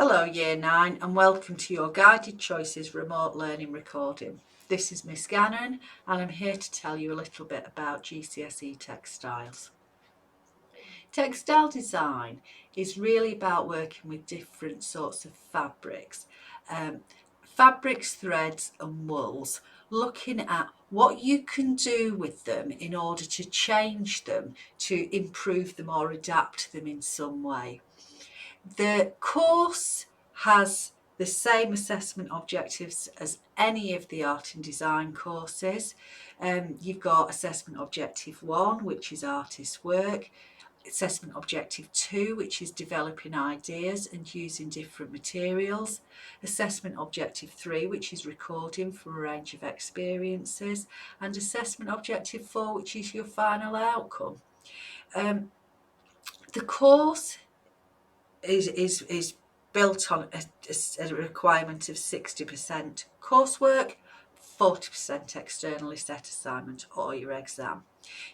Hello Year 9 and welcome to your Guided Choices remote learning recording. This is Miss Gannon and I'm here to tell you a little bit about GCSE textiles. Textile design is really about working with different sorts of fabrics, fabrics, threads and wools, looking at what you can do with them in order to change them, to improve them or adapt them in some way. The course has the same assessment objectives as any of the art and design courses. You've got assessment objective 1, which is artist work, assessment objective 2, which is developing ideas and using different materials, assessment objective 3, which is recording from a range of experiences, and assessment objective 4, which is your final outcome. The course is built on a requirement of 60% coursework, 40% externally set assignment or your exam.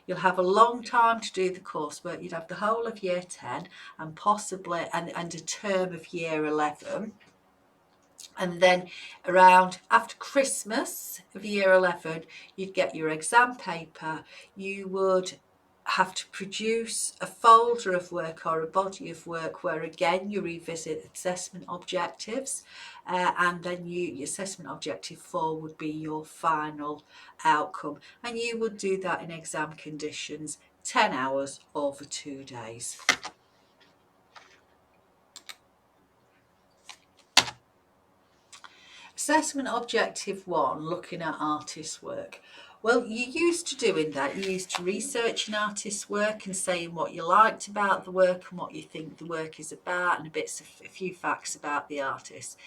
You'll have a long time to do the coursework. You'd have the whole of year 10 and possibly and a term of year 11. And then around after Christmas of year 11, you'd get your exam paper. You would have to produce a folder of work or a body of work where again you revisit assessment objectives, and then your assessment objective 4 would be your final outcome, and you would do that in exam conditions, 10 hours over 2 days. Assessment objective 1, looking at artist work. Well, you're used to doing that. You're used to researching artist's work and saying what you liked about the work and what you think the work is about and a few facts about the artist.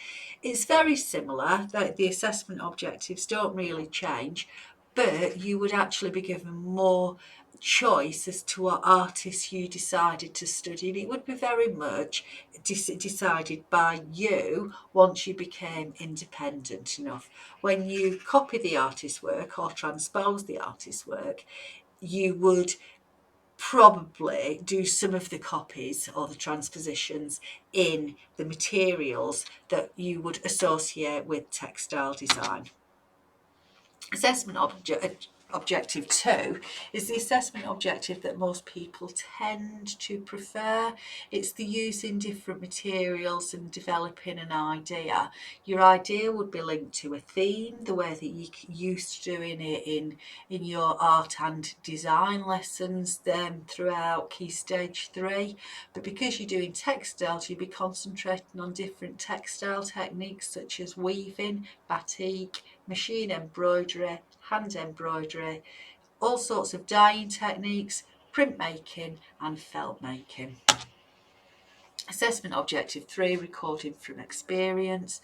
It's very similar. The assessment objectives don't really change, but you would actually be given more choice as to what artists you decided to study, and it would be very much decided by you once you became independent enough. When you copy the artist's work or transpose the artist's work, you would probably do some of the copies or the transpositions in the materials that you would associate with textile design. Assessment objective 2 is the assessment objective that most people tend to prefer. It's the using different materials and developing an idea. Your idea would be linked to a theme, the way that you used to doing it in your art and design lessons throughout Key Stage 3. But because you're doing textiles, you'll be concentrating on different textile techniques such as weaving, batik, machine embroidery, hand embroidery, all sorts of dyeing techniques, printmaking and felt making. Assessment objective 3, recording from experience,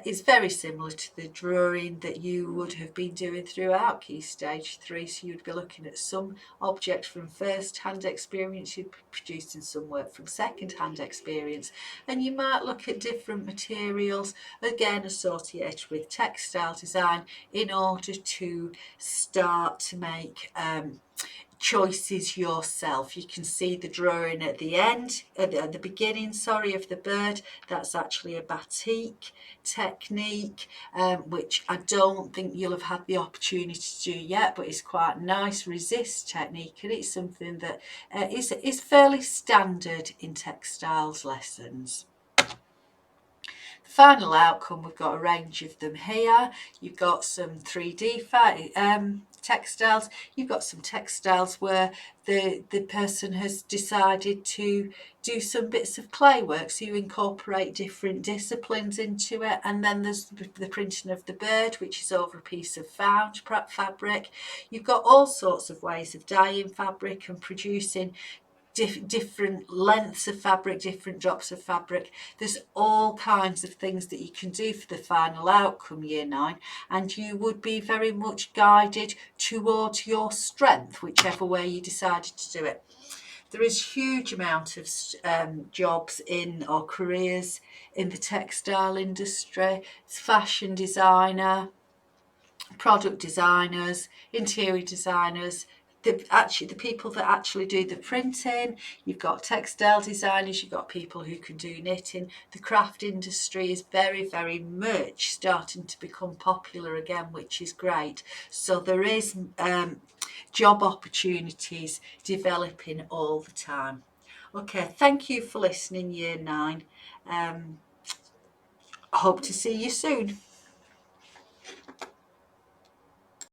is very similar to the drawing that you would have been doing throughout Key Stage 3. So you'd be looking at some object from first-hand experience, you'd be producing some work from second-hand experience, and you might look at different materials, again associated with textile design, in order to start to make choices yourself. You can see the drawing at the end, at the beginning, of the bird. That's actually a batik technique, which I don't think you'll have had the opportunity to do yet, but it's quite a nice resist technique, and it's something that is fairly standard in textiles lessons. Final outcome, we've got a range of them here. You've got some 3D textiles. You've got some textiles where the person has decided to do some bits of clay work, so you incorporate different disciplines into it. And then there's the printing of the bird, which is over a piece of found fabric. You've got all sorts of ways of dyeing fabric and producing different lengths of fabric, different drops of fabric. There's all kinds of things that you can do for the final outcome, Year 9, and you would be very much guided towards your strength, whichever way you decided to do it. There is huge amount of jobs in or careers in the textile industry. It's fashion designer, product designers, interior designers, the people that actually do the printing. You've got textile designers, you've got people who can do knitting. The craft industry is very, very much starting to become popular again, which is great. So there is job opportunities developing all the time. Okay, thank you for listening, Year 9. I hope to see you soon.